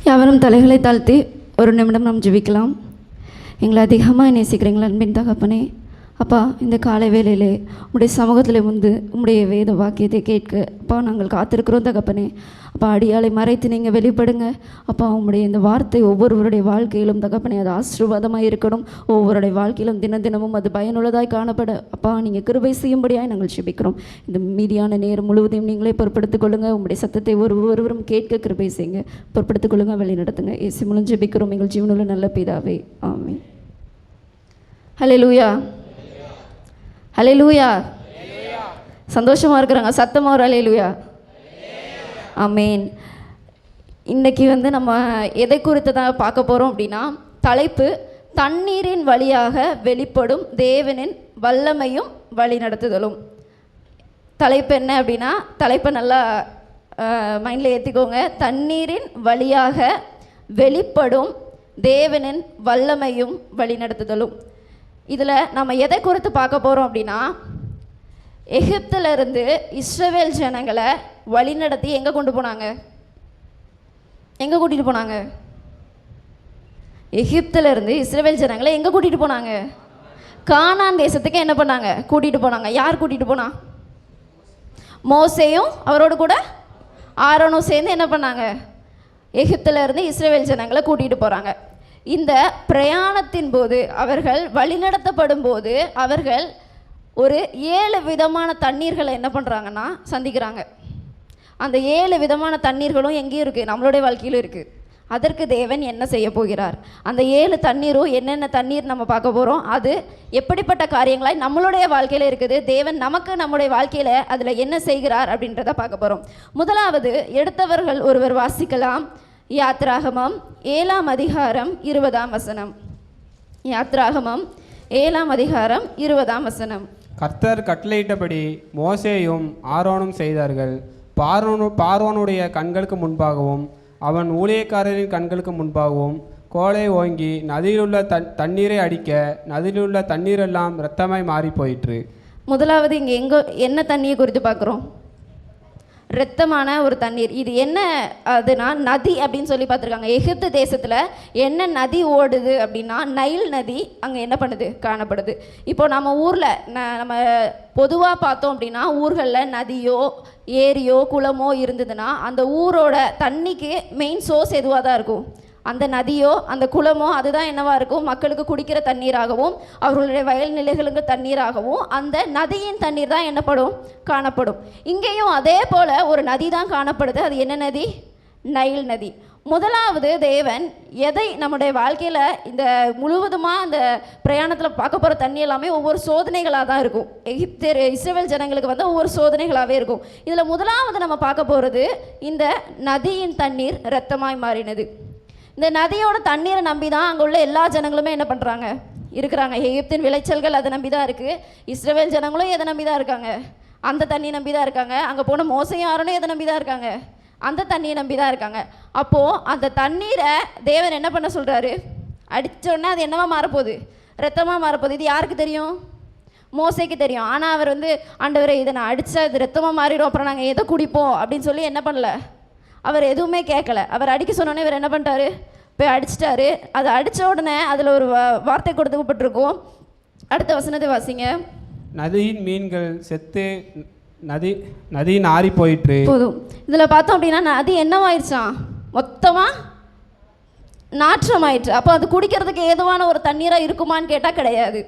யாவரும் தலைகளை தாழ்த்தி ஒரு நிமிடம் நாம் ஜெபிக்கலாம். எங்களை அதிகமாக நேசிக்கிறீங்களா அன்பின் தகப்பனே. அப்பா, இந்த காலை வேளையிலே உம்முடைய சமூகத்தில் வந்து உம்முடைய வேத வாக்கியத்தை கேட்க அப்பா நாங்கள் காத்திருக்கிறோம் தகப்பனே. அப்பா, அடியாளை மறைத்து நீங்கள் வெளிப்படுங்க. அப்பா, உம்முடைய இந்த வார்த்தை ஒவ்வொருவருடைய வாழ்க்கையிலும் தகப்பனே அது ஆசீர்வாதமாக இருக்கணும். ஒவ்வொருடைய வாழ்க்கையிலும் தினமும் அது பயனுள்ளதாய் காணப்பட அப்பா நீங்கள் கிருபை செய்யும்படியாய் நாங்கள் ஜெபிக்கிறோம். இந்த மீதியான நேரம் முழுவதையும் நீங்களே பொறுப்படுத்திக் கொள்ளுங்கள். உம்முடைய சத்தத்தை ஒருவரும் கேட்க கிருபை செய்யுங்க. பொறுப்படுத்திக் கொள்ளுங்கள், வழி நடத்துங்க. இயேசு மூலம் ஜெபிக்கிறோம் எங்கள் ஜீவனுள்ள நல்ல பிதாவே, ஆமென். ஹல்லேலூயா, ஹல்லேலூயா. சந்தோஷமாக இருக்கிறாங்க, சத்தமாக ஒரு ஹல்லேலூயா, ஆமென். இன்றைக்கி வந்து நம்ம எதை குறித்து தான் பார்க்க போகிறோம் அப்படின்னா, தலைப்பு தண்ணீரின் வழியாக வெளிப்படும் தேவனின் வல்லமையும் வழி நடத்துதலும். தலைப்பு என்ன அப்படின்னா, தலைப்பை நல்லா மைண்டில் ஏற்றிக்கோங்க. தண்ணீரின் வழியாக வெளிப்படும் தேவனின் வல்லமையும் வழி நடத்துதலும். இதில் நம்ம எதை குறித்து பார்க்க போகிறோம் அப்படின்னா, எகிப்திலிருந்து இஸ்ரவேல் ஜனங்களை வழிநடத்தி எங்கே கொண்டு போனாங்க? எங்கே கூட்டிகிட்டு போனாங்க? எகிப்திலிருந்து இஸ்ரவேல் ஜனங்களை எங்கே கூட்டிகிட்டு போனாங்க? கானான் தேசத்துக்கு என்ன பண்ணாங்க? கூட்டிகிட்டு போனாங்க. யார் கூட்டிகிட்டு போனா? மோசேயும் அவரோடு கூட ஆரோனும் சேர்ந்து என்ன பண்ணாங்க? எகிப்திலிருந்து இஸ்ரவேல் ஜனங்களை கூட்டிகிட்டு போகிறாங்க. இந்த பிரயாணத்தின் போது அவர்கள் வழிநடத்தப்படும் போது அவர்கள் ஒரு 7 விதமான தண்ணீர்களை என்ன பண்ணுறாங்கன்னா சந்திக்கிறாங்க. அந்த 7 விதமான தண்ணீர்களும் எங்கேயும் இருக்குது, நம்மளுடைய வாழ்க்கையிலும் இருக்குது. அதற்கு தேவன் என்ன செய்ய போகிறார்? அந்த 7 தண்ணீரும் என்னென்ன தண்ணீர் நம்ம பார்க்க போகிறோம், அது எப்படிப்பட்ட காரியங்களாய் நம்மளுடைய வாழ்க்கையில் இருக்குது, தேவன் நமக்கு நம்முடைய வாழ்க்கையில் அதில் என்ன செய்கிறார் அப்படின்றத பார்க்க போகிறோம். முதலாவது எடுத்தவர்கள் ஒருவர் வாசிக்கலாம். யாத்ராகமம் 7ஆம் அதிகாரம் 20ஆம் வசனம். யாத்ராகமம் 7ஆம் அதிகாரம் 20ஆம் வசனம். கர்த்தர் கட்டளையிட்டபடி மோசேயும் ஆரோனும் செய்தார்கள். பார்வோனுடைய கண்களுக்கு முன்பாகவும் அவன் ஊழியக்காரரின் கண்களுக்கு முன்பாகவும் கோலை ஓங்கி நதியிலுள்ள தண்ணீரை அடிக்க நதியிலுள்ள தண்ணீரெல்லாம் இரத்தமாய் மாறி போயிற்று. முதலாவது இங்கே என்ன தண்ணியை குறித்து பார்க்குறோம்? இரத்தமான ஒரு தண்ணீர். இது என்ன அதுனா நதி அப்படின்னு சொல்லி பார்த்துருக்காங்க. எகிப்து தேசத்தில் என்ன நதி ஓடுது அப்படின்னா நைல் நதி அங்கே என்ன பண்ணுது? காணப்படுது. இப்போ நம்ம ஊரில் நம்ம பொதுவாக பார்த்தோம் அப்படின்னா ஊர்களில் நதியோ ஏரியோ குளமோ இருந்ததுன்னா அந்த ஊரோட தண்ணிக்கு மெயின் சோர்ஸ் எதுவாக தான் இருக்கும்? அந்த நதியோ அந்த குளமோ அதுதான் என்னவாக இருக்கும்? மக்களுக்கு குடிக்கிற தண்ணீராகவும் அவர்களுடைய வயல் நிலைகளுக்கு தண்ணீராகவும் அந்த நதியின் தண்ணீர் தான் என்னப்படும்? காணப்படும். இங்கேயும் அதே போல் ஒரு நதி தான் காணப்படுது. அது என்ன நதி? நைல் நதி. முதலாவது தேவன் எதை நம்முடைய வாழ்க்கையில் இந்த முழுவதுமாக அந்த பிரயாணத்தில் பார்க்க போகிற தண்ணி எல்லாமே ஒவ்வொரு சோதனைகளாக தான் இருக்கும். இஸ்ரவேல் ஜனங்களுக்கு வந்து ஒவ்வொரு சோதனைகளாகவே இருக்கும். இதில் முதலாவது நம்ம பார்க்க போகிறது இந்த நதியின் தண்ணீர் இரத்தமாய் மாறினது. இந்த நதியோட தண்ணீரை நம்பி தான் அங்கே உள்ள எல்லா ஜனங்களுமே என்ன பண்ணுறாங்க? இருக்கிறாங்க. எகிப்தின் விளைச்சல்கள் அதை நம்பி தான் இருக்குது. இஸ்ரவேல் ஜனங்களும் எதை நம்பி தான் இருக்காங்க? அந்த தண்ணி நம்பி தான் இருக்காங்க. அங்கே போன மோசையும் ஆரோனும் எதை நம்பி தான் இருக்காங்க? அந்த தண்ணியை நம்பி தான் இருக்காங்க. அப்போது அந்த தண்ணீரை தேவன் என்ன பண்ண சொல்கிறாரு? அடித்தோடனே அது என்னவா மாறப்போகுது? ரத்தமாக மாறப்போகுது. இது யாருக்கு தெரியும்? மோசைக்கு தெரியும். ஆனால் அவர் வந்து ஆண்டவரை இதை நான் அடித்தா இது ரத்தமாக மாறிடும், அப்புறம் நாங்கள் எதை குடிப்போம் அப்படின்னு சொல்லி என்ன பண்ணல? அவர் எதுவுமே கேட்கல. அவர் அடிக்க சொன்னோன்னே இவர் என்ன பண்ணிட்டாரு? போய் அடிச்சிட்டாரு. அதை அடித்த உடனே அதில் ஒரு வார்த்தை கொடுக்கப்பட்டிருக்கும். அடுத்த வசனத்தை வாசிங்க. நதியின் மீன்கள் செத்து நதி நாறி போயிற்று. போதும். இதில் பார்த்தோம் அப்படின்னா நதி என்னவாயிடுச்சான்? மொத்தமாக நாற்றமாயிற்று. அப்போ அது குடிக்கிறதுக்கு ஏதுவான ஒரு தண்ணீராக இருக்குமான்னு கேட்டால் கிடையாது.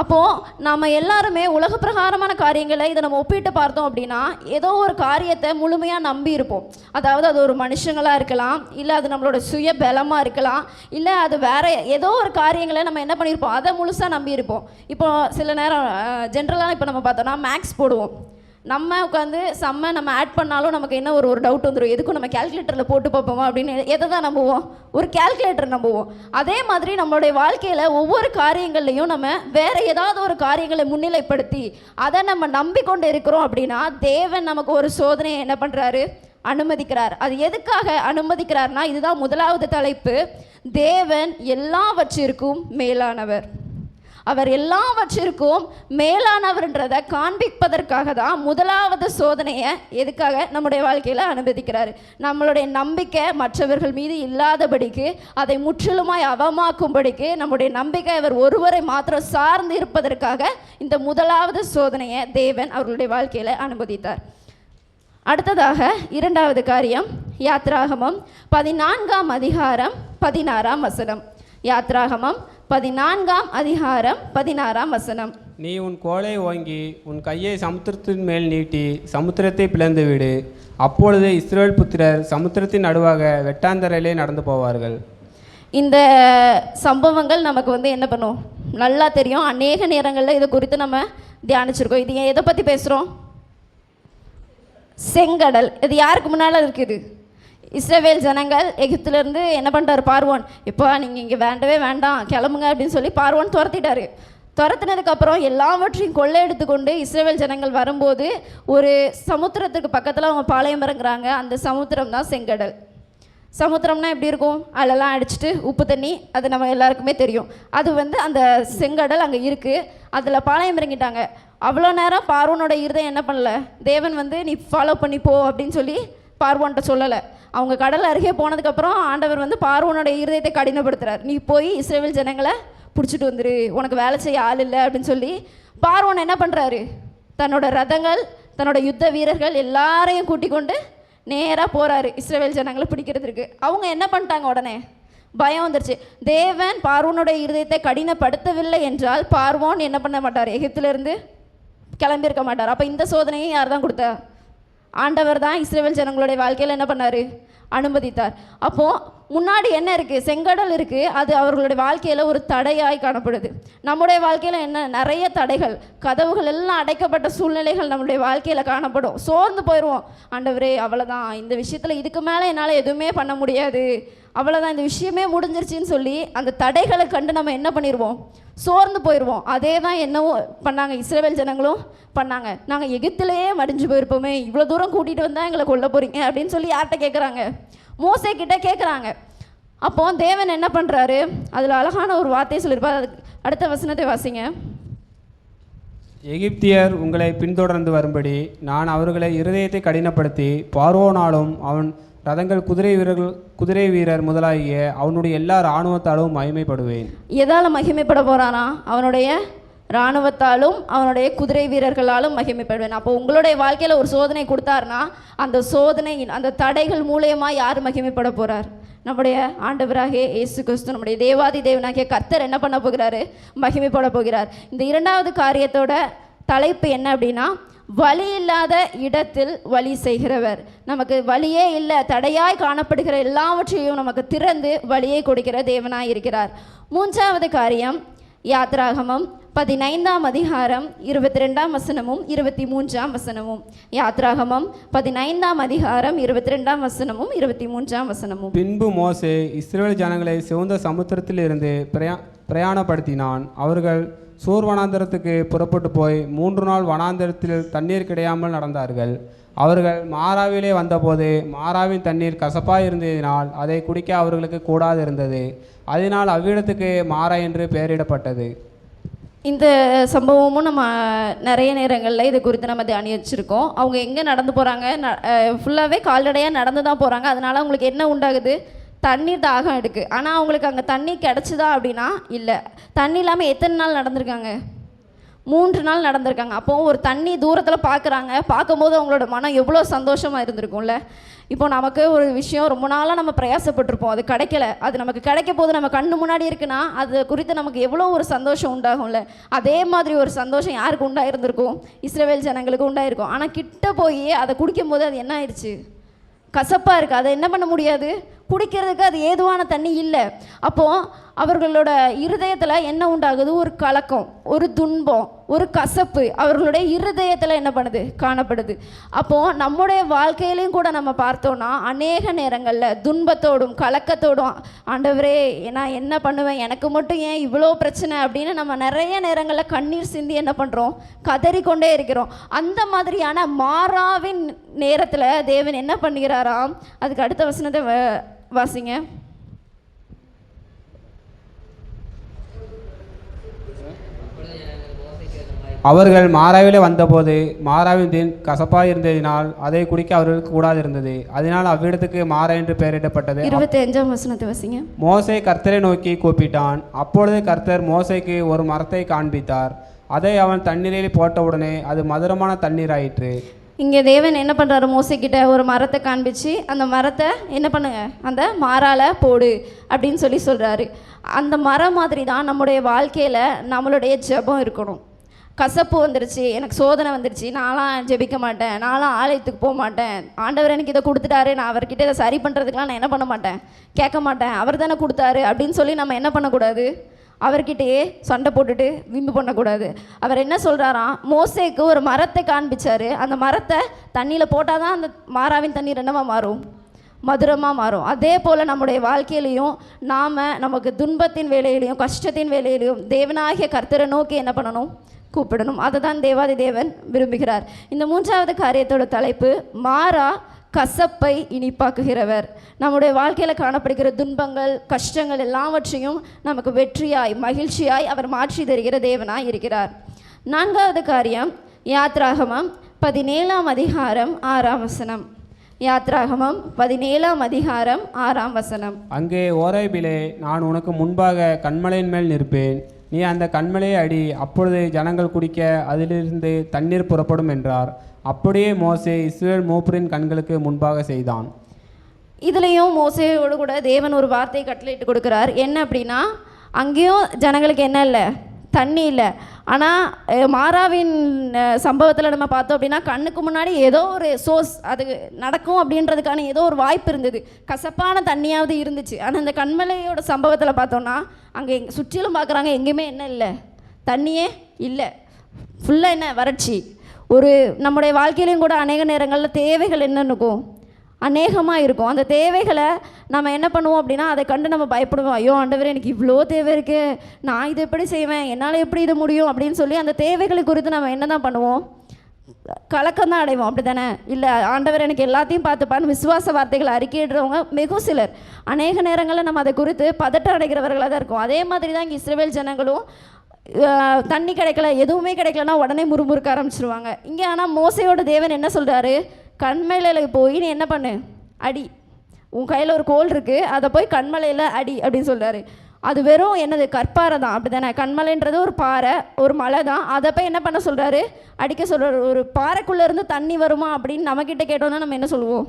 அப்போது நாம் எல்லாருமே உலக பிரகாரமான காரியங்களை இதை நம்ம ஒப்பிட்டு பார்த்தோம் அப்படின்னா ஏதோ ஒரு காரியத்தை முழுமையாக நம்பி இருப்போம். அதாவது அது ஒரு மனுஷங்களாக இருக்கலாம், இல்லை அது நம்மளோட சுய பலமாக இருக்கலாம், இல்லை அது வேறு ஏதோ ஒரு காரியங்களை நம்ம என்ன பண்ணியிருப்போம், அதை முழுசாக நம்பி இருப்போம். இப்போ சில நேரம் ஜென்ரலாக இப்போ நம்ம பார்த்தோன்னா மேக்ஸ் போடுவோம். நம்ம உட்காந்து நம்ம ஆட் பண்ணாலும் நமக்கு என்ன ஒரு டவுட் வந்துடும். எதுக்கும் நம்ம கேல்குலேட்டரில் போட்டு பார்ப்போமா அப்படின்னு எதை தான் நம்புவோம்? ஒரு கேல்குலேட்டர் நம்புவோம். அதே மாதிரி நம்மளுடைய வாழ்க்கையில் ஒவ்வொரு காரியங்கள்லையும் நம்ம வேறு ஏதாவது ஒரு காரியங்களை முன்னிலைப்படுத்தி அதை நம்ம நம்பிக்கொண்டு இருக்கிறோம் அப்படின்னா தேவன் நமக்கு ஒரு சோதனையை என்ன பண்ணுறாரு? அனுமதிக்கிறார். அது எதுக்காக அனுமதிக்கிறார்னா, இதுதான் முதலாவது தலைப்பு. தேவன் எல்லாவற்றிற்கும் மேலானவர். அவர் எல்லாவற்றிற்கும் மேலானவர்ன்றதை காண்பிப்பதற்காக தான் முதலாவது சோதனையை எதுக்காக நம்முடைய வாழ்க்கையில் அனுமதிக்கிறார். நம்மளுடைய நம்பிக்கை மற்றவர்கள் மீது இல்லாதபடிக்கு, அதை முற்றிலுமாய் அவமாக்கும்படிக்கு, நம்முடைய நம்பிக்கை அவர் ஒருவரை மாத்திரம் சார்ந்து இருப்பதற்காக இந்த முதலாவது சோதனையை தேவன் அவர்களுடைய வாழ்க்கையில் அனுமதித்தார். அடுத்ததாக இரண்டாவது காரியம், யாத்ராகமம் 14ஆம் அதிகாரம் 16ஆம் வசனம். யாத்ராகமம் 14ஆம் அதிகாரம் 16ஆம் வசனம். நீ உன் கோலை ஓங்கி உன் கையை சமுத்திரத்தின் மேல் நீட்டி சமுத்திரத்தை பிளந்து விடு. அப்பொழுது இஸ்ரவேல் புத்திரர் சமுத்திரத்தின் நடுவாக வெட்டாந்தரையிலே நடந்து போவார்கள். இந்த சம்பவங்கள் நமக்கு என்ன பண்ணும், நல்லா தெரியும். அநேக நேரங்களில் இதை குறித்து நம்ம தியானிச்சிருக்கோம். இது எதை பற்றி பேசுகிறோம்? செங்கடல். இது யாருக்கு முன்னால் இருக்குது? இஸ்ரவேல் ஜனங்கள் எகிப்திலேருந்து என்ன பண்ணிட்டார் பார்வோன், இப்போ நீங்கள் இங்கே வேண்டவே வேண்டாம் கிளம்புங்க அப்படின்னு சொல்லி பார்வோன் துரத்திட்டாரு. துரத்தினதுக்கப்புறம் எல்லாவற்றையும் கொள்ளையெடுத்து கொண்டு இஸ்ரவேல் ஜனங்கள் வரும்போது ஒரு சமுத்திரத்துக்கு பக்கத்தில் அவங்க பாளையம் இறங்குறாங்க. அந்த சமுத்திரம் தான் செங்கடல். சமுத்திரம்னா எப்படி இருக்கும்? அதெல்லாம் அடிச்சுட்டு உப்பு தண்ணி, அது நம்ம எல்லாருக்குமே தெரியும். அது அந்த செங்கடல் அங்கே இருக்குது. அதில் பாளையம் இறங்கிட்டாங்க. அவ்வளோ நேரம் பார்வோனோட இருதயம் என்ன பண்ணல, தேவன் நீ ஃபாலோ பண்ணி போ அப்படின்னு சொல்லி பார்வோன்ட்ட சொல்லலை. அவங்க கடல் அருகே போனதுக்கப்புறம் ஆண்டவர் பார்வோனோட இருதயத்தை கடினப்படுத்துகிறார். நீ போய் இஸ்ரவேல் ஜனங்களை பிடிச்சிட்டு வந்துரு, உனக்கு வேலை செய்ய ஆள் இல்லை அப்படின்னு சொல்லி பார்வோன் என்ன பண்ணுறாரு, தன்னோட ரதங்கள் தன்னோட யுத்த வீரர்கள் எல்லாரையும் கூட்டிக் கொண்டு நேராக போகிறாரு இஸ்ரவேல் ஜனங்களை பிடிக்கிறதுக்கு. அவங்க என்ன பண்ணிட்டாங்க, உடனே பயம் வந்துருச்சு. தேவன் பார்வோனுடைய இருதயத்தை கடினப்படுத்தவில்லை என்றால் பார்வோன் என்ன பண்ண மாட்டார், எகிப்திலிருந்து கிளம்பியிருக்க மாட்டார். அப்போ இந்த சோதனையை யார் தான் கொடுத்தா? ஆண்டவர் தான் இஸ்ரவேல் ஜனங்களுடைய வாழ்க்கையில் என்ன பண்ணார், அனுமதித்தார். அப்போது முன்னாடி என்ன இருக்குது, செங்கடல் இருக்குது. அது அவர்களுடைய வாழ்க்கையில் ஒரு தடையாய் காணப்படுது. நம்முடைய வாழ்க்கையில் என்ன, நிறைய தடைகள், கதவுகள் எல்லாம் அடைக்கப்பட்ட சூழ்நிலைகள் நம்முடைய வாழ்க்கையில் காணப்படும். சோர்ந்து போயிடுவோம். ஆண்டவரே அவ்வளோதான், இந்த விஷயத்தில் இதுக்கு மேலே என்னால் எதுவுமே பண்ண முடியாது, அவ்வளோதான், இந்த விஷயமே முடிஞ்சிருச்சின்னு சொல்லி அந்த தடைகளை கண்டு நம்ம என்ன பண்ணிடுவோம், சோர்ந்து போயிடுவோம். அதே தான் என்னவோ பண்ணாங்க இஸ்ரவேல் ஜனங்களும் பண்ணாங்க. நாங்கள் எகிப்திலேயே மடிஞ்சு போயிருப்போமே, இவ்வளோ தூரம் கூட்டிகிட்டு வந்தால் எங்களை கொல்ல போகிறீங்க அப்படின்னு சொல்லி யார்கிட்ட கேட்குறாங்க, மோசே கிட்ட கேட்குறாங்க. அப்போ தேவன் என்ன பண்ணுறாரு, அதில் அழகான ஒரு வார்த்தையை சொல்லியிருப்பார். அதுக்கு அடுத்த வசனத்தை வாசிங்க. எகிப்தியர் உங்களை பின்தொடர்ந்து வரும்படி நான் அவர்களை இருதயத்தை கடினப்படுத்தி பார்வோனாலும் அவன் ரதங்கள் குதிரை வீரர் முதலாகிய அவனுடைய எல்லா இராணுவத்தாலும் மகிமைப்படுவேன். எதால் மகிமைப்பட போகிறானா? அவனுடைய இராணுவத்தாலும் அவனுடைய குதிரை வீரர்களாலும் மகிமைப்படுவேன். அப்போ உங்களுடைய வாழ்க்கையில் ஒரு சோதனை கொடுத்தாருன்னா அந்த சோதனை, அந்த தடைகள் மூலயமா யார் மகிமைப்பட போகிறார்? நம்முடைய ஆண்டவராகிய இயேசு கிறிஸ்து, நம்முடைய தேவாதி தேவனாகிய கர்த்தர் என்ன பண்ண போகிறாரு, மகிமைப்பட போகிறார். இந்த இரண்டாவது காரியத்தோட தலைப்பு என்ன அப்படின்னா, வழி இல்லாத இடத்தில் வழி செய்கிறவர். நமக்கு வழியே இல்லை, தடையாய் காணப்படுகிற எல்லாவற்றையும் நமக்கு திறந்து வழியை கொடுக்கிற தேவனாய் இருக்கிறார். மூன்றாவது காரியம், யாத்ராகமம் 15ஆம் அதிகாரம் 22ஆம் வசனமும் 23ஆம் வசனமும். யாத்ராகமம் 15ஆம் அதிகாரம் 22ஆம் வசனமும் 23ஆம் வசனமும். பின்பு மோசே இஸ்ரவேல் ஜனங்களை சிவந்த சமுத்திரத்தில் இருந்து பிரயாணப்படுத்தினான். அவர்கள் சூர் வனாந்தரத்துக்கு புறப்பட்டு போய் 3 நாள் வனாந்தரத்தில் தண்ணீர் கிடையாமல் நடந்தார்கள். அவர்கள் மாராவிலே வந்தபோது மாராவின் தண்ணீர் கசப்பாய் இருந்ததினால் அதை குடிக்க அவர்களுக்கு கூடாது இருந்தது. அதனால் அவ்விடத்துக்கு மாரா என்று பெயரிடப்பட்டது. இந்த சம்பவமும் நம்ம நிறைய நேரங்களில் இது குறித்து நம்ம தியானிச்சிருக்கோம். அவங்க எங்கே நடந்து போகிறாங்க, ஃபுல்லாகவே கால்நடையாக நடந்து தான் போகிறாங்க. அதனால் அவங்களுக்கு என்ன உண்டாகுது, தண்ணீர் தாகம் எடுக்குது. ஆனால் அவங்களுக்கு அங்கே தண்ணி கிடச்சிதா அப்படின்னா இல்லை. தண்ணி இல்லாமல் எத்தனை நாள் நடந்திருக்காங்க? 3 நாள் நடந்திருக்காங்க. அப்போது ஒரு தண்ணி தூரத்தில் பார்க்குறாங்க. பார்க்கும்போது அவங்களோட மனம் எவ்வளோ சந்தோஷமாக இருந்திருக்கும்ல. இப்போ நமக்கு ஒரு விஷயம் ரொம்ப நாளாக நம்ம பிரயாசப்பட்டிருப்போம், அது கிடைக்கல, அது நமக்கு கிடைக்க போது நம்ம கண்ணு முன்னாடி இருக்குன்னா அது குறித்து நமக்கு எவ்வளோ ஒரு சந்தோஷம் உண்டாகும்ல. அதே மாதிரி ஒரு சந்தோஷம் யாருக்கு உண்டாயிருந்திருக்கும்? இஸ்ரவேல் ஜனங்களுக்கு உண்டாயிருக்கும். ஆனால் கிட்ட போய் அதை குடிக்கும்போது அது என்ன ஆயிடுச்சு, கசப்பாக இருக்குது. அதை என்ன பண்ண முடியாது, குடிக்கிறதுக்கு அது ஏதுவான தண்ணி இல்லை. அப்போது அவர்களோட இருதயத்தில் என்ன உண்டாகுது, ஒரு கலக்கம், ஒரு துன்பம், ஒரு கசப்பு அவர்களுடைய இருதயத்தில் என்ன பண்ணுது, காணப்படுது. அப்போது நம்முடைய வாழ்க்கையிலையும் கூட நம்ம பார்த்தோன்னா அநேக நேரங்களில் துன்பத்தோடும் கலக்கத்தோடும், ஆண்டவரே நான் என்ன பண்ணுவேன், எனக்கு மட்டும் ஏன் இவ்வளோ பிரச்சனை அப்படின்னு நம்ம நிறைய நேரங்களில் கண்ணீர் சிந்தி என்ன பண்ணுறோம், கதறிக்கொண்டே இருக்கிறோம். அந்த மாதிரியான மாறாவின் நேரத்தில் தேவன் என்ன பண்ணுகிறாராம், அதுக்கு அடுத்த வசனத்தை வாசிங்க. அவர்கள் மாராவிலே வந்தபோது மாராவின் தேன் கசப்பாக இருந்ததினால் அதை குடிக்க அவர்களுக்கு கூடாதிருந்தது. அதனால் அவ்விடத்துக்கு மாரா என்று பெயரிடப்பட்டது. 25ஆம் வசனத்தை வாசிங்க. மோசே கர்த்தரை நோக்கி கூப்பிட்டான். அப்பொழுது கர்த்தர் மோசேக்கு ஒரு மரத்தை காண்பித்தார். அதை அவன் தண்ணீரில் போட்டவுடனே அது மதுரமான தண்ணீராயிற்று. இங்கே தேவன் என்ன பண்ணுறாரு, மோசைக்கிட்ட ஒரு மரத்தை காண்பிச்சு அந்த மரத்தை என்ன பண்ணுங்க, அந்த மாறால போடு அப்படின்னு சொல்கிறாரு. அந்த மரம் மாதிரி தான் நம்முடைய வாழ்க்கையில் நம்மளுடைய ஜெபம் இருக்கணும். கசப்பு வந்துருச்சு, எனக்கு சோதனை வந்துருச்சு, நான்லாம் ஜெபிக்க மாட்டேன், நான்லாம் ஆலயத்துக்கு போக மாட்டேன், ஆண்டவர் எனக்கு இதை கொடுத்துட்டாரு, நான் அவர்கிட்ட இதை சரி பண்ணுறதுக்கெலாம் நான் என்ன பண்ண மாட்டேன், கேட்க மாட்டேன், அவர் தானே கொடுத்தாரு அப்படின்னு சொல்லி நம்ம என்ன பண்ணக்கூடாது, அவர்கிட்டயே சண்டை போட்டுட்டு விம்பு பண்ணக்கூடாது. அவர் என்ன சொல்கிறாராம், மோசேக்கு ஒரு மரத்தை காண்பிச்சார். அந்த மரத்தை தண்ணியில் போட்டால் தான் அந்த மாறாவின் தண்ணீர் என்னவா மாறும், மதுரமாக மாறும். அதே போல் நம்முடைய வாழ்க்கையிலையும் நாம் நமக்கு துன்பத்தின் வேலையிலையும் கஷ்டத்தின் வேலையிலையும் தேவனாகிய கர்த்தரை நோக்கி என்ன பண்ணணும், கூப்பிடணும். அதை தான் தேவாதி தேவன் விரும்புகிறார். இந்த 3வது காரியத்தோட தலைப்பு மாறா கசப்பை இனிப்பாக்குகிறவர். நம்முடைய வாழ்க்கையில் காணப்படுகிற துன்பங்கள் கஷ்டங்கள் எல்லாவற்றையும் நமக்கு வெற்றியாய் மகிழ்ச்சியாய் அவர் மாற்றி தருகிற தேவனாய் இருக்கிறார். 4வது காரியம் யாத்ராகமம் 17ஆம் அதிகாரம் 6ஆம் வசனம். யாத்ராகமம் 17ஆம் அதிகாரம் 6ஆம் வசனம். அங்கே ஓரேபிலே நான் உனக்கு முன்பாக கன்மலையின் மேல் நிற்பேன், நீ அந்த கன்மலையை அடி, அப்பொழுது ஜனங்கள் குடிக்க அதிலிருந்து தண்ணீர் புறப்படும் என்றார். அப்படியே மோசே இஸ்ரவேல் மூப்பரின் கண்களுக்கு முன்பாக செய்தான். இதுலேயும் மோசேயோடு கூட தேவன் ஒரு வார்த்தையை கட்டளையிட்டு கொடுக்குறார். என்ன அப்படின்னா, அங்கேயும் ஜனங்களுக்கு என்ன இல்லை, தண்ணி இல்லை. ஆனால் மாறாவின் சம்பவத்தில் நம்ம பார்த்தோம் அப்படின்னா கண்ணுக்கு முன்னாடி ஏதோ ஒரு சோர்ஸ் அது நடக்கும் அப்படின்றதுக்கான ஏதோ ஒரு வாய்ப்பு இருந்தது, கசப்பான தண்ணியாவது இருந்துச்சு. ஆனால் இந்த கண்மலையோட சம்பவத்தில் பார்த்தோன்னா அங்கே சுற்றிலும் பார்க்குறாங்க, எங்கேயுமே என்ன இல்லை, தண்ணியே இல்லை, ஃபுல்லாக என்ன வறட்சி. ஒரு நம்முடைய வாழ்க்கையிலையும் கூட அநேக நேரங்களில் தேவைகள் என்னன்னு இருக்கும், அநேகமாக இருக்கும். அந்த தேவைகளை நம்ம என்ன பண்ணுவோம் அப்படின்னா அதை கண்டு நம்ம பயப்படுவோம். ஐயோ ஆண்டவரே, எனக்கு இவ்வளோ தேவை இருக்குது, நான் இது எப்படி செய்வேன், என்னால் எப்படி இது முடியும் அப்படின்னு சொல்லி அந்த தேவைகளை குறித்து நம்ம என்ன தான் பண்ணுவோம், கலக்கம் தான் அடைவோம். அப்படி தானே? இல்லை ஆண்டவர் எனக்கு எல்லாத்தையும் பார்த்துப்பான்னு விசுவாச வார்த்தைகளை அறிக்கையிடுறவங்க மிக சிலர். அநேக நேரங்களில் நம்ம அதை குறித்து பதட்டம் அடைகிறவர்களாக தான் இருக்கும். அதே மாதிரி தான் இங்கே இஸ்ரவேல் ஜனங்களும் தண்ணி கிடைக்கல, எதுவுமே கிடைக்கலன்னா உடனே முறுமுறுக்க ஆரம்பிச்சிருவாங்க. இங்கே ஆனால் மோசையோட தேவன் என்ன சொல்கிறாரு, கண்மலையில் போய் நீ என்ன பண்ணு, அடி, உன் கையில் ஒரு கோல் இருக்குது, அதை போய் கண்மலையில் அடி அப்படின்னு சொல்கிறாரு. அது வெறும் என்னது, கற்பாறை தான். அப்படி தானே? கண்மலைன்றது ஒரு பாறை, ஒரு மலை தான். அதை போய் என்ன பண்ண சொல்கிறாரு, அடிக்க சொல்கிறாரு. ஒரு பாறைக்குள்ளேருந்து தண்ணி வருமா அப்படின்னு நம்மக்கிட்ட கேட்டோன்னா நம்ம என்ன சொல்லுவோம்,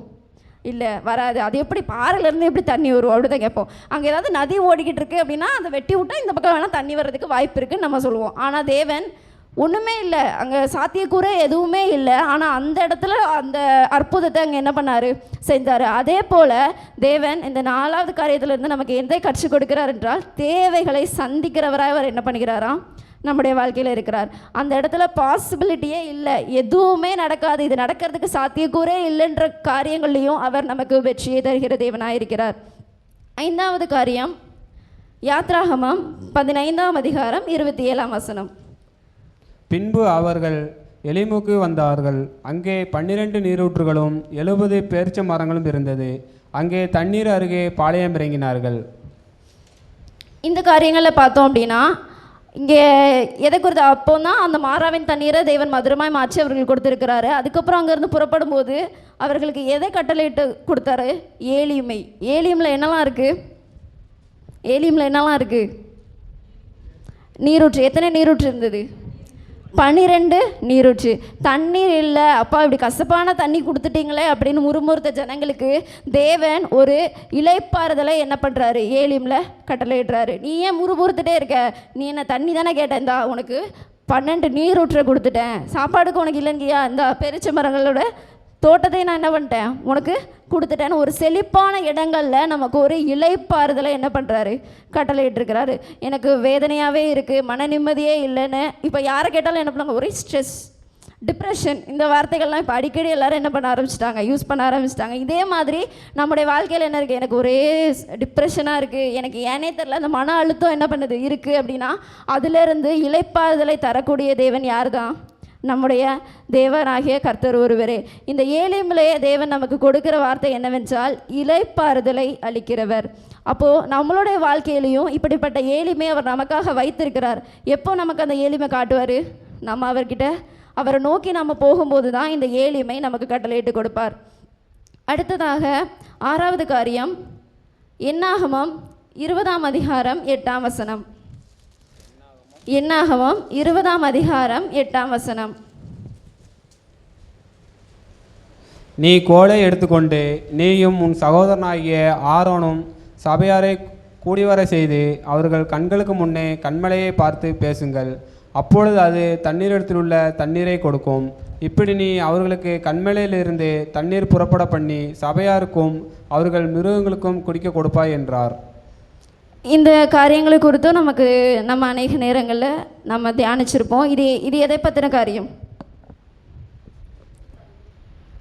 இல்லை வராது. அது எப்படி பாறையிலேருந்து எப்படி தண்ணி வரும் அப்படி தான் கேட்போம். அங்கே ஏதாவது நதி ஓடிக்கிட்டு இருக்குது அப்படின்னா அதை வெட்டி விட்டால் இந்த பக்கம் வேணால் தண்ணி வர்றதுக்கு வாய்ப்பு இருக்குதுன்னு நம்ம சொல்லுவோம். ஆனால் தேவன் ஒன்றுமே இல்லை, அங்கே சாத்தியக்கூற எதுவுமே இல்லை. ஆனால் அந்த இடத்துல அந்த அற்புதத்தை அங்கே என்ன பண்ணார், செஞ்சார். அதே போல் தேவன் இந்த 4வது காரியத்திலேருந்து நமக்கு எதை கற்றுக் கொடுக்கிறார் என்றால் தேவைகளை சந்திக்கிறவராக அவர் என்ன பண்ணுகிறாராம், நம்முடைய வாழ்க்கையில் இருக்கிறார். அந்த இடத்துல பாசிபிலிட்டியே இல்லை, எதுவுமே நடக்காது, இது நடக்கிறதுக்கு சாத்தியக்கூறே இல்லைன்ற காரியங்கள்லையும் அவர் நமக்கு வெற்றியை தருகிற தேவனாக இருக்கிறார். 5வது காரியம் யாத்ராகமம் 15ஆம் அதிகாரம் 27ஆம் வசனம். பின்பு அவர்கள் எலிமுக்கு வந்தார்கள். அங்கே 12 நீரூற்றுகளும் 70 பேரிச்ச மரங்களும் இருந்தது. அங்கே தண்ணீர் அருகே பாளையம் இறங்கினார்கள். இந்த காரியங்களில் பார்த்தோம் அப்படின்னா இங்கே எதை குறித்து, அப்போ தான் அந்த மாறாவின் தண்ணீரை தேவன் மதுரமாய் மாற்றி அவர்கள் கொடுத்துருக்கிறாரு. அதுக்கப்புறம் அங்கேருந்து புறப்படும் போது அவர்களுக்கு எதை கட்டளையிட்டு கொடுத்தாரு, ஏலியுமை. ஏலியமில் என்னெல்லாம் இருக்குது, ஏலியமில் என்னெல்லாம் இருக்குது, நீரூற்று. எத்தனை நீரூற்று இருந்தது, 12 நீரூற்று. தண்ணீர் இல்லை, அப்பா இப்படி கசப்பான தண்ணி கொடுத்துட்டீங்களே அப்படின்னு முறுமுறுத்த ஜனங்களுக்கு தேவன் ஒரு இளைப்பாறுதலை என்ன பண்ணுறாரு, ஏலியமில் கட்டளையிடுறாரு. நீ ஏன் முறுமுறுத்துட்டே இருக்க, நீ என்ன தண்ணி தானே கேட்டேன், இந்தா உனக்கு 12 நீரூற்றை கொடுத்துட்டேன், சாப்பாடுக்கு உனக்கு இல்லைங்கய்யா, இந்த பெருச்ச மரங்களோட தோட்டத்தை நான் என்ன பண்ணிட்டேன் உனக்கு கொடுத்துட்டேன்னு ஒரு செழிப்பான இடங்களில் நமக்கு ஒரு இளைப்பாறுதலை என்ன பண்ணுறாரு, கட்டளையிட்டிருக்கிறாரு. எனக்கு வேதனையாகவே இருக்குது, மன நிம்மதியே இல்லைன்னு இப்போ யாரை கேட்டாலும் என்ன பண்ணாங்க, ஒரே ஸ்ட்ரெஸ், டிப்ரெஷன், இந்த வார்த்தைகள்லாம் இப்போ அடிக்கடி எல்லோரும் என்ன பண்ண ஆரம்பிச்சிட்டாங்க, யூஸ் பண்ண ஆரம்பிச்சிட்டாங்க. இதே மாதிரி நம்முடைய வாழ்க்கையில் என்ன இருக்குது, எனக்கு ஒரே டிப்ரெஷனாக இருக்குது, எனக்கு ஏனே தெரில, அந்த மன அழுத்தம் என்ன பண்ணுது இருக்குது அப்படின்னா அதிலிருந்து இளைப்பாறுதலை தரக்கூடிய தேவன் யார் தான், நம்முடைய தேவனாகிய கர்த்தர் ஒருவரே. இந்த ஏலியமிலே தேவன் நமக்கு கொடுக்கிற வார்த்தை என்னவென்றால் இளைப்பாறுதலை அளிக்கிறவர். அப்போது நம்மளுடைய வாழ்க்கையிலையும் இப்படிப்பட்ட ஏலிமை அவர் நமக்காக வைத்திருக்கிறார். எப்போ நமக்கு அந்த ஏலிமை காட்டுவார், நம்ம அவரை நோக்கி நம்ம போகும்போது தான் இந்த ஏளிமை நமக்கு கட்டளையிட்டு கொடுப்பார். அடுத்ததாக 6வது காரியம், என்னாகமம் 20ஆம் அதிகாரம் 8ஆம் வசனம். என்னாகமம் 20ஆம் அதிகாரம் 8ஆம் வசனம். நீ கோலை எடுத்துக்கொண்டு நீயும் உன் சகோதரனாகிய ஆரோனும் சபையாரை கூடிவர செய்து அவர்கள் கண்களுக்கு முன்னே கண்மலையை பார்த்து பேசுங்கள். அப்பொழுது அது தண்ணீரிடத்தில் உள்ள தண்ணீரை கொடுக்கும். இப்படி நீ அவர்களுக்கு கண்மலையிலிருந்து தண்ணீர் புறப்பட பண்ணி சபையாருக்கும் அவர்கள் மிருகங்களுக்கும் குடிக்க கொடுப்பாய் என்றார். இந்த காரியங்களை குறித்தும் நம்ம அநேக நேரங்களில் நம்ம தியானிச்சிருப்போம். இது எதை பற்றின காரியம்?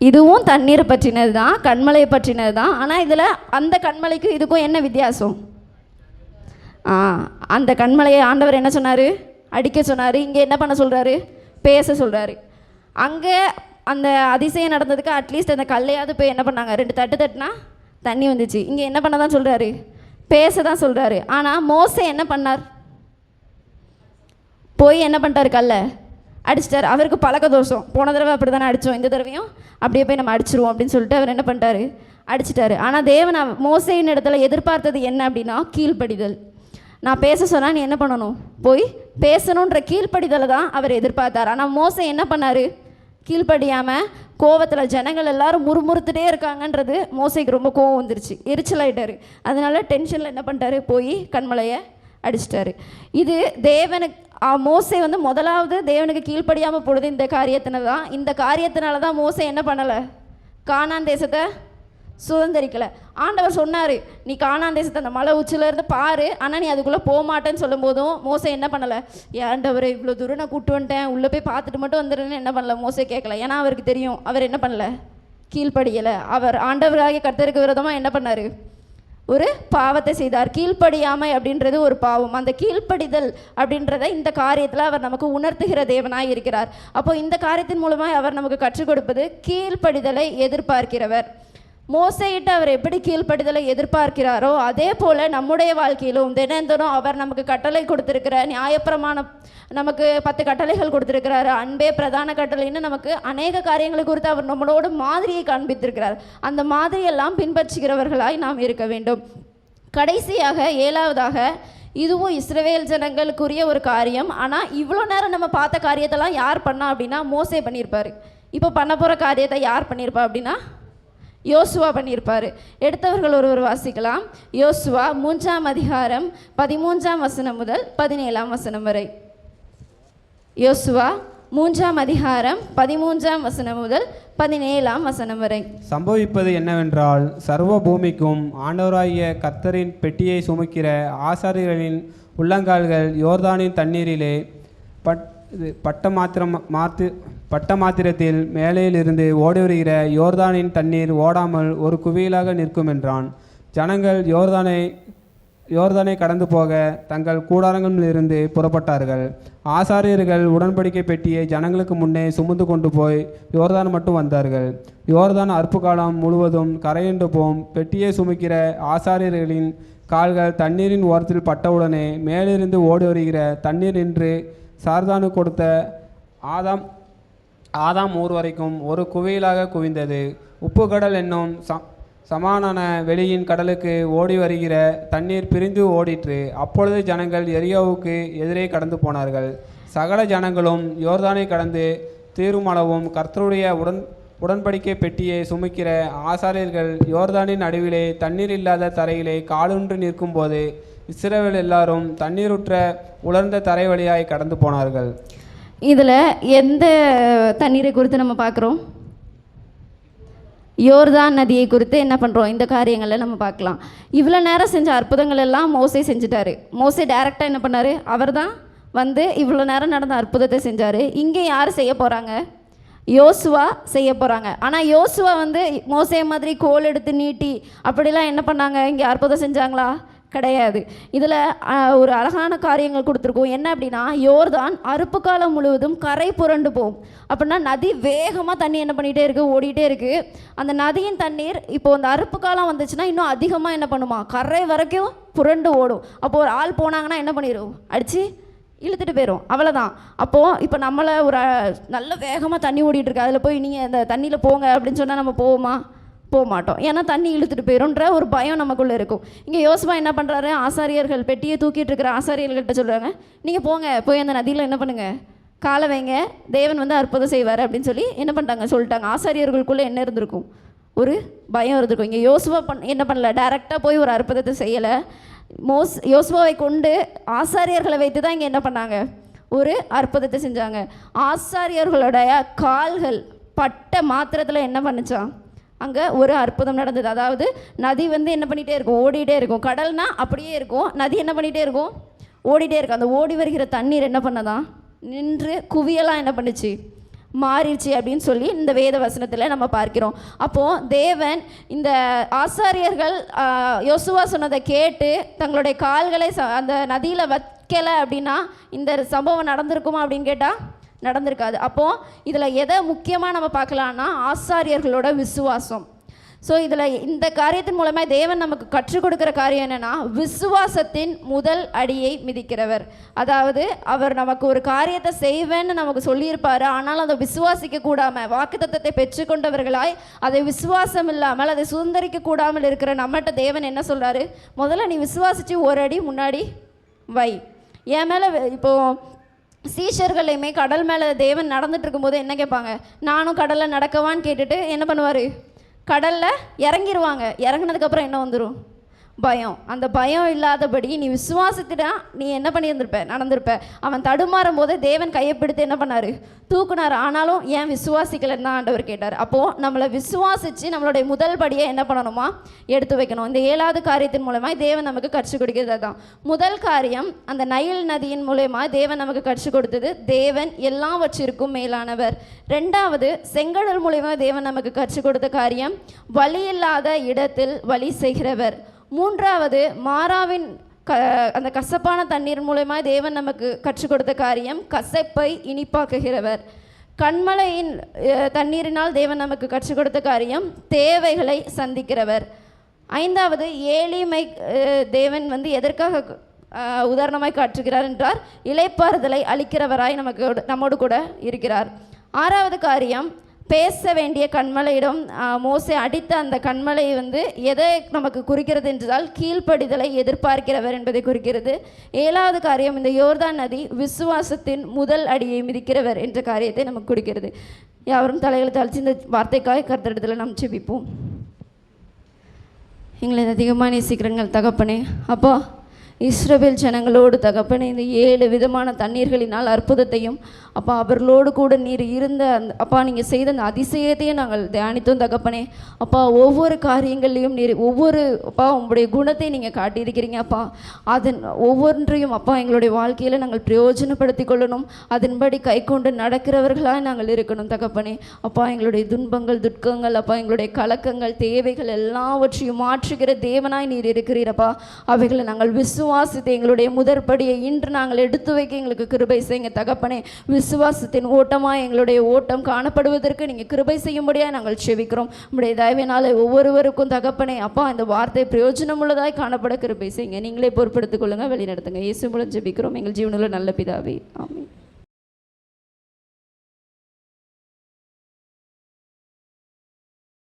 இதுவும் தண்ணீரை பற்றினது தான், கண்மலையை பற்றினது தான். ஆனால் இதில் அந்த கண்மலைக்கும் இதுக்கும் என்ன வித்தியாசம்? அந்த கண்மலையை ஆண்டவர் என்ன சொன்னார்? அடிக்க சொன்னார். இங்கே என்ன பண்ண சொல்கிறாரு? பேச சொல்கிறாரு. அங்கே அந்த அதிசயம் நடந்ததுக்கு அட்லீஸ்ட் அந்த கல்லையாவது போய் என்ன பண்ணாங்க? 2 தட்டு தட்டுனா தண்ணி வந்துச்சு. இங்கே என்ன பண்ண தான் சொல்கிறாரு? பேச தான் சொல்கிறாரு. ஆனால் மோசே என்ன பண்ணார்? போய் என்ன பண்ணிட்டார்? கல்லை அடிச்சிட்டார். அவருக்கு பழக்க தோஷம். போன தடவை அப்படி தானே அடித்தோம், இந்த தடவையும் அப்படியே போய் நம்ம அடிச்சிருவோம் அப்படின்னு சொல்லிட்டு அவர் என்ன பண்ணிட்டாரு? அடிச்சிட்டாரு. ஆனால் தேவன் மோசேயின் இடத்துல எதிர்பார்த்தது என்ன அப்படின்னா கீழ்ப்படிதல். நான் பேச சொன்னால் நீ என்ன பண்ணணும்? போய் பேசணுன்ற கீழ்ப்படிதலை தான் அவர் எதிர்பார்த்தார். ஆனால் மோசே என்ன பண்ணார்? கீழ்ப்படியாமல் கோவத்தில் ஜனங்கள் எல்லாரும் முறுமுறுத்துட்டே இருக்காங்கன்றது மோசைக்கு ரொம்ப கோவம் வந்துருச்சு, எரிச்சலாயிட்டார். அதனால டென்ஷனில் என்ன பண்ணிட்டாரு? போய் கண்மலையை அடிச்சிட்டாரு. இது தேவனுக்கு மோசே முதலாவது தேவனுக்கு கீழ்ப்படியாமல் போடுது இந்த காரியத்தினால தான் மோசே என்ன பண்ணலை? கானான் தேசத்தை சுதந்திரிக்கலை. ஆண்டவர் சொன்னார், நீ கானான் தேசத்தை அந்த மலை உச்சிலேருந்து பாரு, ஆனால் நீ அதுக்குள்ளே போக மாட்டேன்னு சொல்லும் போதும் மோசே என்ன பண்ணலை? ஆண்டவரை இவ்வளோ தூரம் நான் கூப்பிட்டு வந்துட்டேன், உள்ளே போய் பார்த்துட்டு மட்டும் வந்துடுன்னு என்ன பண்ணல? மோசே கேட்கல. ஏன்னா அவருக்கு தெரியும் அவர் என்ன பண்ணலை? கீழ்ப்படியலை. அவர் ஆண்டவராகிய கர்த்தருக்கு விரோதமாக என்ன பண்ணார்? ஒரு பாவத்தை செய்தார். கீழ்ப்படியாமை அப்படின்றது ஒரு பாவம். அந்த கீழ்ப்படிதல் அப்படின்றத இந்த காரியத்தில் அவர் நமக்கு உணர்த்துகிற தேவனாய் இருக்கிறார். அப்போ இந்த காரியத்தின் மூலமாக அவர் நமக்கு கற்றுக் கொடுப்பது கீழ்ப்படிதலை எதிர்பார்க்கிறவர். மோசையிட்டு அவர் எப்படி கீழ்ப்படிதலை எதிர்பார்க்கிறாரோ அதே போல் நம்முடைய வாழ்க்கையிலும் தினந்தோறும் அவர் நமக்கு கட்டளை கொடுத்துருக்கிற நியாயப்பிரமாணம், நமக்கு 10 கட்டளைகள் கொடுத்துருக்கிறாரு. அன்பே பிரதான கட்டளைன்னு நமக்கு அநேக காரியங்களை குறித்து அவர் நம்மளோட மாதிரியை காண்பித்திருக்கிறார். அந்த மாதிரியெல்லாம் பின்பற்றுகிறவர்களாய் நாம் இருக்க வேண்டும். கடைசியாக 7வதாக, இதுவும் இஸ்ரவேல் ஜனங்களுக்குரிய ஒரு காரியம். ஆனால் இவ்வளோ நேரம் நம்ம பார்த்த காரியத்தெல்லாம் யார் பண்ணா அப்படின்னா மோசே பண்ணியிருப்பார். இப்போ பண்ண போகிற காரியத்தை யார் பண்ணியிருப்பா அப்படின்னா யோசுவா பண்ணியிருப்பார். எடுத்தவர்கள் ஒருவர் வாசிக்கலாம். யோசுவா 3ஆம் அதிகாரம் 13ஆம் வசனம் முதல் 17ஆம் வசனம் வரை. யோசுவா 3ஆம் அதிகாரம் 13ஆம் வசனம் முதல் 17ஆம் வசனம் வரை. சம்பவிப்பது என்னவென்றால், சர்வ பூமிக்கும் ஆண்டவராகிய கர்த்தரின் பெட்டியை சுமக்கிற ஆசாரியர்களின் உள்ளங்கால்கள் யோர்தானின் தண்ணீரிலே பட்ட மாத்திரத்தில் மேலையிலிருந்து ஓடி வருகிற யோர்தானின் தண்ணீர் ஓடாமல் ஒரு குவியலாக நிற்கும் என்றான். ஜனங்கள் யோர்தானை கடந்து போக தங்கள் கூடாரங்களிலிருந்து புறப்பட்டார்கள். ஆசாரியர்கள் உடன்படிக்கை பெட்டியை ஜனங்களுக்கு முன்னே சுமந்து கொண்டு போய் யோர்தான் மட்டும் வந்தார்கள். யோர்தான் அறுப்பு காலம் முழுவதும் கரையென்று போம். பெட்டியை சுமக்கிற ஆசாரியர்களின் கால்கள் தண்ணீரின் ஓரத்தில் பட்டவுடனே மேலிருந்து ஓடி வருகிற தண்ணீர் நின்று சார்தானு கொடுத்த ஆதாம் ஊர் வரைக்கும் ஒரு குவியலாக குவிந்தது. உப்பு கடல் என்னும் சமானான வெளியின் கடலுக்கு ஓடி வருகிற தண்ணீர் பிரிந்து ஓடிற்று. அப்பொழுது ஜனங்கள் எரியோவுக்கு எதிரே கடந்து போனார்கள். சகல ஜனங்களும் யோர்தானை கடந்து தீருமளவும் கர்த்தருடைய உடன்படிக்கை பெட்டியை சுமக்கிற ஆசாரியர்கள் யோர்தானின் நடுவிலே தண்ணீர் இல்லாத தரையிலே காலூன்றி நிற்கும்போது இஸ்ரவேல் எல்லாரும் தண்ணீருற்ற உலர்ந்த தரை வழியாய் கடந்து போனார்கள். இதில் எந்த தண்ணீரை குறித்து நம்ம பார்க்குறோம்? யோர்தான் நதியை குறித்து என்ன பண்ணுறோம்? இந்த காரியங்களில் நம்ம பார்க்கலாம். இவ்வளோ நேரம் செஞ்ச அற்புதங்கள் எல்லாம் மோசே செஞ்சுட்டாரு. மோசே டைரெக்டாக என்ன பண்ணார்? அவர் தான் இவ்வளோ நேரம் நடந்த அற்புதத்தை செஞ்சார். இங்கே யார் செய்ய போகிறாங்க? யோசுவா செய்ய போகிறாங்க. ஆனால் யோசுவா மோசே மாதிரி கோல் எடுத்து நீட்டி அப்படிலாம் என்ன பண்ணாங்க? இங்கே அற்புதம் செஞ்சாங்களா? கிடையாது. இதில் ஒரு அழகான காரியங்கள் கொடுத்துருக்கோம். என்ன அப்படின்னா, யோர்தான் அறுப்பு காலம் முழுவதும் கரை புரண்டு போகும். அப்படின்னா நதி வேகமாக தண்ணி என்ன பண்ணிகிட்டே இருக்குது? ஓடிட்டே இருக்குது. அந்த நதியின் தண்ணீர் இப்போது அந்த அறுப்பு காலம் வந்துச்சுன்னா இன்னும் அதிகமாக என்ன பண்ணுமா? கரை வரைக்கும் புரண்டு ஓடும். அப்போது ஒரு ஆள் போனாங்கன்னா என்ன பண்ணிடும்? அடித்து இழுத்துட்டு போயிடும், அவ்வளோதான். அப்போது இப்போ நம்மளை ஒரு நல்ல வேகமாக தண்ணி ஓடிட்டு இருக்கு, அதில் போய் நீங்கள் அந்த தண்ணியில் போங்க அப்படின்னு சொன்னால் நம்ம போவோமா? போக மாட்டோம். ஏன்னா தண்ணி இழுத்துட்டு போயிடும்ன்ற ஒரு பயம் நமக்குள்ளே இருக்கும். இங்கே யோசுவா என்ன பண்ணுறாரு, ஆசாரியர்கள் பெட்டியை தூக்கிட்டு இருக்கிற ஆசாரியர்கள்ட்ட சொல்கிறாங்க, நீங்கள் போங்க, போய் அந்த நதியில் என்ன பண்ணுங்கள், காலை வைங்க, தேவன் வந்து அற்புதம் செய்வார் அப்படின்னு சொல்லி என்ன பண்ணிட்டாங்க, சொல்லிட்டாங்க. ஆசாரியர்களுக்குள்ளே என்ன இருந்திருக்கும், ஒரு பயம் இருந்திருக்கும். இங்கே யோசுவா என்ன பண்ணல, டைரெக்டாக போய் ஒரு அற்புதத்தை செய்யலை. யோசுவாவை கொண்டு ஆசாரியர்களை வைத்து தான் இங்கே என்ன பண்ணாங்க, ஒரு அற்புதத்தை செஞ்சாங்க. ஆசாரியர்களுடைய கால்கள் பட்ட மாத்திரத்தில் என்ன பண்ணுச்சான், அங்கே ஒரு அற்புதம் நடந்தது. அதாவது நதி வந்து என்ன பண்ணிகிட்டே இருக்கும், ஓடிட்டே இருக்கும். கடல்னா அப்படியே இருக்கும், நதி என்ன பண்ணிகிட்டே இருக்கும், ஓடிட்டே இருக்கும். அந்த ஓடி வருகிற தண்ணீர் என்ன பண்ணதான், நின்று குவியலாம் என்ன பண்ணுச்சு, மாறிடுச்சு அப்படின்னு சொல்லி இந்த வேத வசனத்தில் நம்ம பார்க்கிறோம். அப்போது தேவன் இந்த ஆசாரியர்கள் யோசுவா சொன்னதை கேட்டு தங்களுடைய கால்களை அந்த நதியில் வைக்கலை அப்படின்னா இந்த சம்பவம் நடந்திருக்குமா அப்படின்னு கேட்டால் நடந்திருக்காது. அப்போது இதில் எதை முக்கியமாக நம்ம பார்க்கலான்னா ஆசாரியர்களோட விசுவாசம். ஸோ இதில் இந்த காரியத்தின் மூலமாக தேவன் நமக்கு கற்றுக் கொடுக்குற காரியம் என்னென்னா, விசுவாசத்தின் முதல் அடியை மிதிக்கிறவர். அதாவது அவர் நமக்கு ஒரு காரியத்தை செய்வேன்னு நமக்கு சொல்லியிருப்பார், ஆனால் அதை விசுவாசிக்க கூடாமல், வாக்குத்தத்தத்தை பெற்றுக்கொண்டவர்களாய் அதை விசுவாசம் இல்லாமல் அதை சுதந்திரிக்க கூடாமல் இருக்கிற நம்மகிட்ட தேவன் என்ன சொல்கிறாரு, முதல்ல நீ விசுவாசித்து ஒரு அடி முன்னாடி வை. என் மேலே இப்போது சீஷர்களையுமே கடல் மேலே தேவன் நடந்துட்டு இருக்கும்போது என்ன கேட்பாங்க, நானும் கடலில் நடக்கவான்னு கேட்டுட்டு என்ன பண்ணுவார், கடலில் இறங்கிடுவாங்க. இறங்கினதுக்கப்புறம் என்ன வந்துடும், பயம். அந்த பயம் இல்லாதபடி நீ விசுவாசத்தினா நீ என்ன பண்ணியிருந்திருப்ப, நடந்திருப்ப. அவன் தடுமாறும் போது தேவன் கையப்பிடித்து என்ன பண்ணார், தூக்குனார். ஆனாலும் ஏன் விசுவாசிக்கலைன்னு தான் ஆண்டவர் கேட்டார். அப்போது நம்மளை விசுவாசித்து நம்மளுடைய முதல் படியை என்ன பண்ணணுமா, எடுத்து வைக்கணும். இந்த 7வது காரியத்தின் மூலமாக தேவன் நமக்கு கற்றுக் கொடுக்கிறது தான். முதல் காரியம், அந்த நைல் நதியின் மூலமாக தேவன் நமக்கு கற்றுக் கொடுத்தது, தேவன் எல்லாவற்றிற்கும் மேலானவர். 2வது, செங்கடல் மூலமாக தேவன் நமக்கு கற்றுக் கொடுத்த காரியம், வழி இல்லாத இடத்தில் வழி செய்கிறவர். 3வது, மாறாவின் அந்த கசப்பான தண்ணீர் மூலமாக தேவன் நமக்கு கற்றுக் கொடுத்த காரியம், கசப்பை இனிப்பாக்குகிறவர். கண்மலையின் தண்ணீரினால் தேவன் நமக்கு கற்றுக் கொடுத்த காரியம், தேவைகளை சந்திக்கிறவர். 5வது, ஏளிமை தேவன் வந்து எதற்காக உதாரணமாய் காட்டுகிறார் என்றார், இளைப்பாறுதலை அளிக்கிறவராய் நம்மோடு கூட இருக்கிறார். 6வது காரியம், பேச வேண்டிய கண்மலையிடம் மோசே அடித்த அந்த கண்மலை வந்து எதை நமக்கு குறிக்கிறது என்றால் கீழ்ப்படிதலை எதிர்பார்க்கிறவர் என்பதை குறிக்கிறது. 7வது காரியம், இந்த யோர்தான் நதி விசுவாசத்தின் முதல் அடியை மிதிக்கிறவர் என்ற காரியத்தை நமக்கு குறிக்கிறது. யாவரும் தலைகளை தாழ்த்தி இந்த வார்த்தைக்காய் கர்த்தரிடத்தில் நாம் ஜெபிப்போம். எங்களை அதிகமாக நேசிக்கிறங்கள் தகப்பனே, அப்பா இஸ்ரவேல் ஜனங்களோடு தகப்பனே இந்த 7 விதமான தண்ணீர்களினால் அற்புதத்தையும் அப்பா அவர்களோடு கூட நீர் இருந்த அந்த அப்பா நீங்கள் செய்த அந்த அதிசயத்தையும் நாங்கள் தியானித்தோம் தகப்பனே. அப்பா ஒவ்வொரு காரியங்கள்லையும் நீர் ஒவ்வொரு அப்பா உங்களுடைய குணத்தை நீங்கள் காட்டியிருக்கிறீங்க அப்பா. அதன் ஒவ்வொன்றையும் அப்பா எங்களுடைய வாழ்க்கையில் நாங்கள் பிரயோஜனப்படுத்தி கொள்ளணும், அதன்படி கை கொண்டு நடக்கிறவர்களாக நாங்கள் இருக்கணும் தகப்பனே. அப்பா எங்களுடைய துன்பங்கள் துக்கங்கள் அப்பா எங்களுடைய கலக்கங்கள் தேவைகள் எல்லாவற்றையும் மாற்றுகிற தேவனாய் நீர் இருக்கிறீரப்பா. அவைகளை நாங்கள் விசுவாசித்து எங்களுடைய முதற்படியை இன்று நாங்கள் எடுத்து வைக்க எங்களுக்கு கிருபை செய்யுங்க தகப்பனே. விசுவாசத்தின் ஓட்டமாக எங்களுடைய ஓட்டம் காணப்படுவதற்கு நீங்கள் கிருபை செய்யும்படியாக நாங்கள் செபிக்கிறோம். உங்களுடைய தயவினால ஒவ்வொருவருக்கும் தகப்பனே அப்பா இந்த வார்த்தை பிரயோஜனமுள்ளதாய் காணப்பட கிருபை செய்யுங்க. நீங்களே பொறுப்படுத்திக் கொள்ளுங்க, வழி நடத்துங்க. இயேசு மூலம் ஜெபிக்கிறோம் எங்கள் ஜீவனுள்ள நல்ல பிதாவே, ஆமென்.